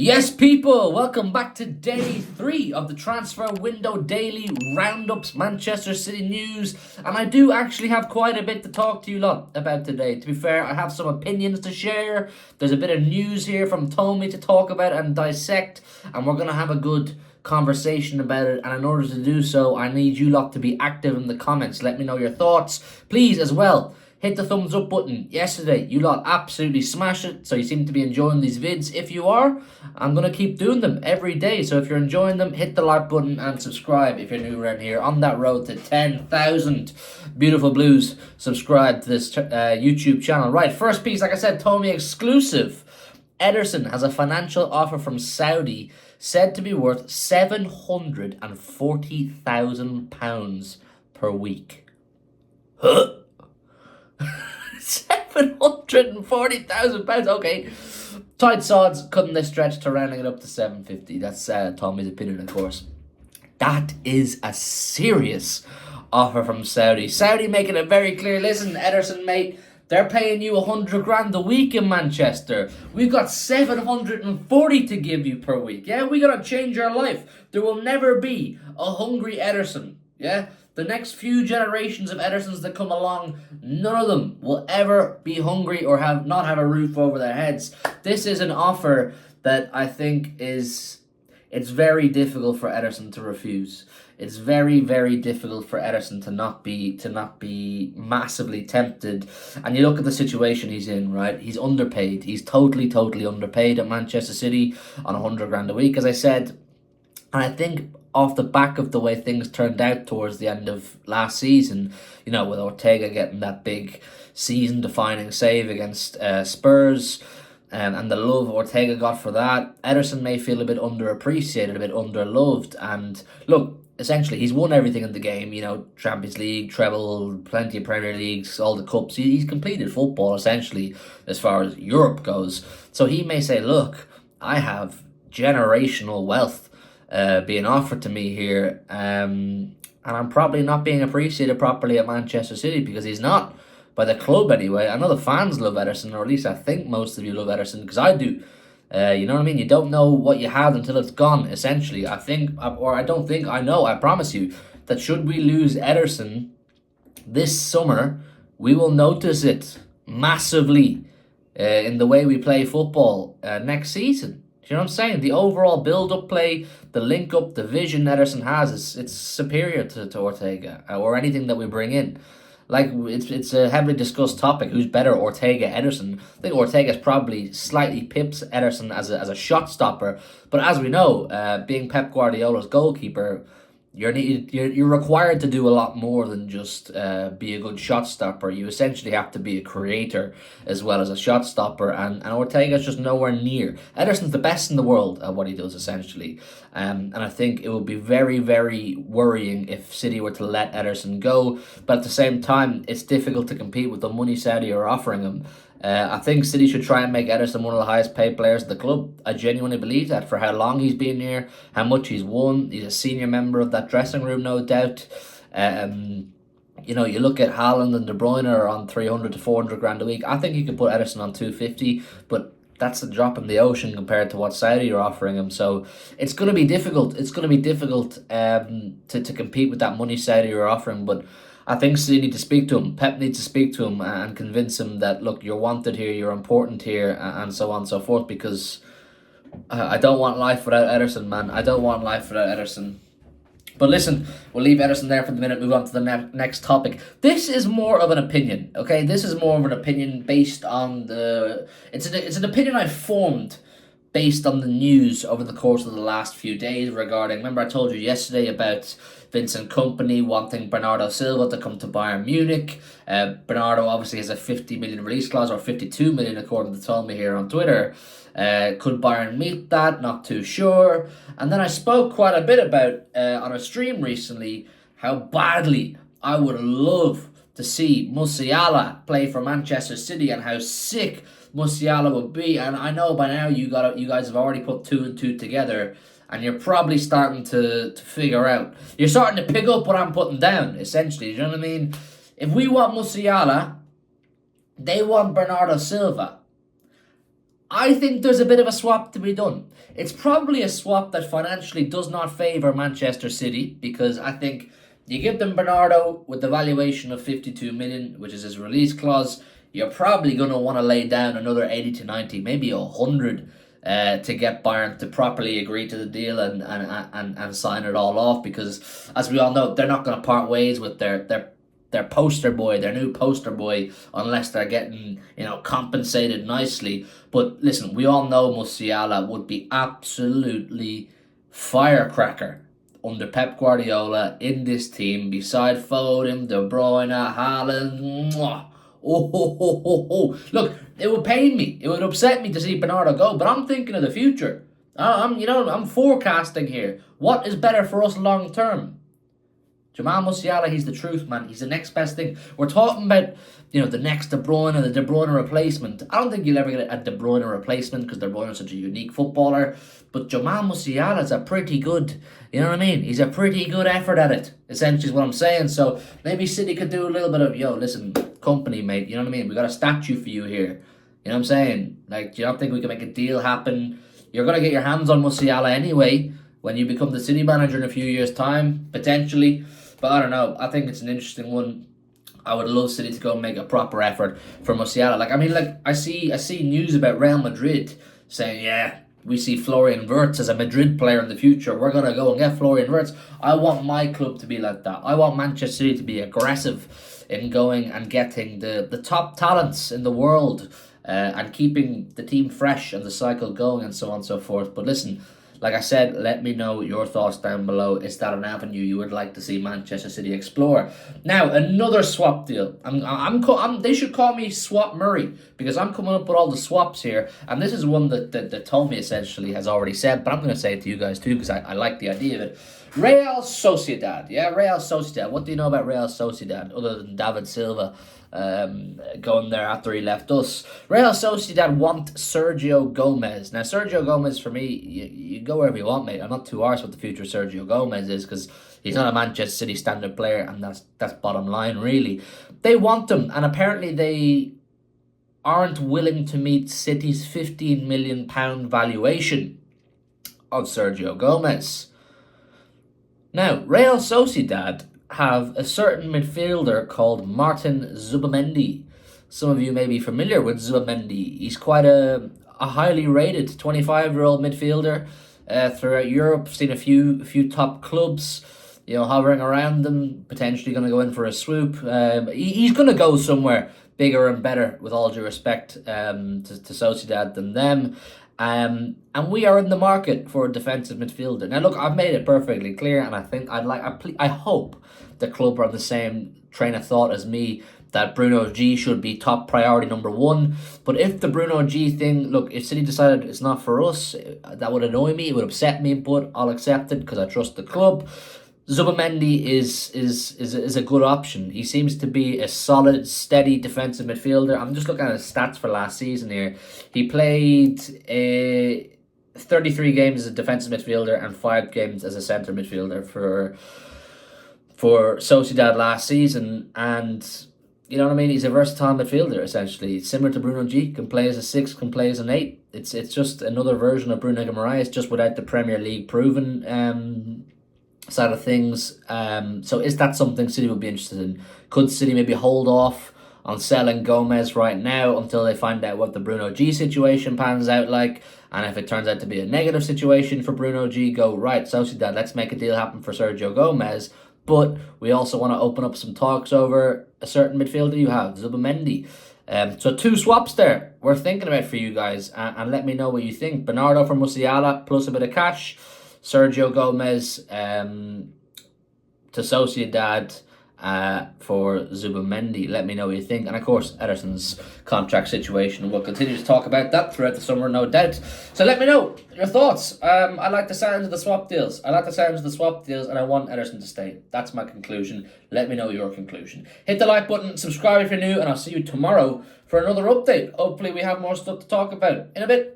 Yes, people, welcome back to day 3 of the transfer window daily roundups, Manchester City news, and I do actually have quite a bit to talk to you lot about today. To be fair, I have some opinions to share. There's a bit of news here from Tommy to talk about and dissect, and we're going to have a good conversation about it. And in order to do so, I need you lot to be active in the comments. Let me know your thoughts. Please, as well, hit the thumbs up button. Yesterday, you lot absolutely smashed it, so you seem to be enjoying these vids. If you are, I'm going to keep doing them every day. So if you're enjoying them, hit the like button and subscribe if you're new around here. On that road to 10,000 beautiful blues, subscribe to this YouTube channel. Right, first piece, like I said, Tommy exclusive. Ederson has a financial offer from Saudi said to be worth £740,000 per week. Huh? £740,000. Okay, tight sods cutting this stretch to rounding it up to 750. That's Tommy's opinion, of course. That is a serious offer from Saudi. Saudi making it very clear. Listen, Ederson, mate, they're paying you 100 grand a week in Manchester. We've got 740 to give you per week. Yeah, we gotta change your life. There will never be a hungry Ederson. Yeah. The next few generations of Edersons that come along, none of them will ever be hungry or not have a roof over their heads. This is an offer that I think it's very difficult for Ederson to refuse. It's very, very difficult for Ederson to not be massively tempted. And you look at the situation he's in, right? He's underpaid. He's totally underpaid at Manchester City on 100 grand a week, as I said. And I think off the back of the way things turned out towards the end of last season, you know, with Ortega getting that big season-defining save against Spurs, and the love Ortega got for that, Ederson may feel a bit underappreciated, a bit underloved. And look, essentially, he's won everything in the game, you know, Champions League, treble, plenty of Premier Leagues, all the cups. He's completed football, essentially, as far as Europe goes. So he may say, look, I have generational wealth being offered to me here, and I'm probably not being appreciated properly at Manchester City because he's not, by the club anyway. I know the fans love Ederson, or at least I think most of you love Ederson, because I do. You know what I mean? You don't know what you have until it's gone, essentially. I promise you, that should we lose Ederson this summer, we will notice it massively in the way we play football next season. You know what I'm saying? The overall build-up play, the link-up, the vision Ederson has, it's superior to Ortega or anything that we bring in. Like, it's a heavily discussed topic. Who's better, Ortega, Ederson? I think Ortega's probably slightly pips Ederson as a shot stopper. But as we know, being Pep Guardiola's goalkeeper, you're required to do a lot more than just be a good shot stopper. You essentially have to be a creator as well as a shot stopper, and Ortega's just nowhere near. Ederson's the best in the world at what he does, essentially. And I think it would be very, very worrying if City were to let Ederson go. But at the same time, it's difficult to compete with the money Saudi are offering him. I think City should try and make Ederson one of the highest paid players in the club. I genuinely believe that, for how long he's been here, how much he's won. He's a senior member of that dressing room, no doubt. You know, you look at Haaland and De Bruyne are on 300 to 400 grand a week. I think you could put Ederson on 250, but that's a drop in the ocean compared to what Saudi are offering him. So it's going to be difficult. It's going to be difficult to compete with that money Saudi are offering, but I think City need to speak to him. Pep needs to speak to him and convince him that, look, you're wanted here, you're important here, and so on and so forth, because I don't want life without Ederson, man. I don't want life without Ederson. But listen, we'll leave Ederson there for the minute, move on to the next topic. This is more of an opinion, okay? This is more of an opinion based on the... It's an opinion I formed based on the news over the course of the last few days regarding... Remember I told you yesterday about Vincent Kompany wanting Bernardo Silva to come to Bayern Munich. Bernardo obviously has a 50 million release clause, or 52 million according to Tommy here on Twitter. Could Bayern meet that? Not too sure. And then I spoke quite a bit about, on a stream recently, how badly I would love to see Musiala play for Manchester City and how sick Musiala would be. And I know by now you guys have already put 2 and 2 together, and you're probably starting to figure out. You're starting to pick up what I'm putting down, essentially. You know what I mean? If we want Musiala, they want Bernardo Silva. I think there's a bit of a swap to be done. It's probably a swap that financially does not favour Manchester City because I think you give them Bernardo with the valuation of 52 million, which is his release clause. You're probably going to want to lay down another 80 to 90, maybe 100 to get Bayern to properly agree to the deal and sign it all off because, as we all know, they're not going to part ways with their poster boy, their new poster boy, unless they're getting, compensated nicely. But listen, we all know Musiala would be absolutely firecracker under Pep Guardiola in this team, beside Foden, De Bruyne, Haaland. Mwah. Oh. Look, it would pain me. It would upset me to see Bernardo go, but I'm thinking of the future. I'm forecasting here. What is better for us long term? Jamal Musiala, he's the truth, man. He's the next best thing. We're talking about, the next De Bruyne or the De Bruyne replacement. I don't think you'll ever get a De Bruyne replacement because De Bruyne is such a unique footballer. But Jamal Musiala is a pretty good, He's a pretty good effort at it, essentially is what I'm saying. So maybe City could do a little bit of, listen, company, mate. You know what I mean? We got a statue for you here. You know what I'm saying? Like, do you not think we can make a deal happen? You're going to get your hands on Musiala anyway when you become the City manager in a few years' time, potentially. But I don't know. I think it's an interesting one. I would love City to go and make a proper effort for Musiala. I see news about Real Madrid saying, yeah, we see Florian Wirtz as a Madrid player in the future. We're going to go and get Florian Wirtz. I want my club to be like that. I want Manchester City to be aggressive in going and getting the top talents in the world and keeping the team fresh and the cycle going and so on and so forth. But listen, like I said, let me know your thoughts down below. Is that an avenue you would like to see Manchester City explore? Now, another swap deal. They should call me Swap Murray because I'm coming up with all the swaps here. And this is one that Tommy essentially has already said, but I'm going to say it to you guys too because I like the idea of it. Real Sociedad. Yeah, Real Sociedad. What do you know about Real Sociedad other than David Silva going there after he left us? Real Sociedad want Sergio Gomez. Now, Sergio Gomez, for me, you go wherever you want, mate. I'm not too arsed what the future of Sergio Gomez is because he's not a Manchester City standard player, and that's bottom line, really. They want him, and apparently they aren't willing to meet City's £15 million valuation of Sergio Gomez. Now, Real Sociedad have a certain midfielder called Martin Zubamendi. Some of you may be familiar with Zubamendi. He's quite a highly rated 25-year-old midfielder throughout Europe. Seen a few top clubs, hovering around them, potentially going to go in for a swoop. He's going to go somewhere bigger and better, with all due respect to Sociedad than them. And we are in the market for a defensive midfielder. Now, look, I've made it perfectly clear, and I think I hope the club are on the same train of thought as me that Bruno G should be top priority number one. But if the Bruno G thing, look, if City decided it's not for us, that would annoy me. It would upset me, but I'll accept it because I trust the club. Zubamendi is a good option. He seems to be a solid, steady defensive midfielder. I'm just looking at his stats for last season here. He played 33 games as a defensive midfielder and 5 games as a centre midfielder for Sociedad last season. And you know what I mean? He's a versatile midfielder, essentially. Similar to Bruno G. Can play as a 6, can play as an 8. It's just another version of Bruno Guimaraes, just without the Premier League proven side of things. So is that something City would be interested in? Could City maybe hold off on selling Gomez right now until they find out what the Bruno G situation pans out like? And if it turns out to be a negative situation for Bruno G, go, right, Sociedad, let's make a deal happen for Sergio Gomez. But we also want to open up some talks over a certain midfielder you have, Zubamendi. So 2 swaps there we're thinking about for you guys. And let me know what you think. Bernardo for Musiala plus a bit of cash. Sergio Gomez to Sociedad for Zubamendi. Let me know what you think. And of course, Ederson's contract situation. We'll continue to talk about that throughout the summer, no doubt. So let me know your thoughts. I like the sound of the swap deals. And I want Ederson to stay. That's my conclusion. Let me know your conclusion. Hit the like button, subscribe if you're new, and I'll see you tomorrow for another update. Hopefully we have more stuff to talk about in a bit.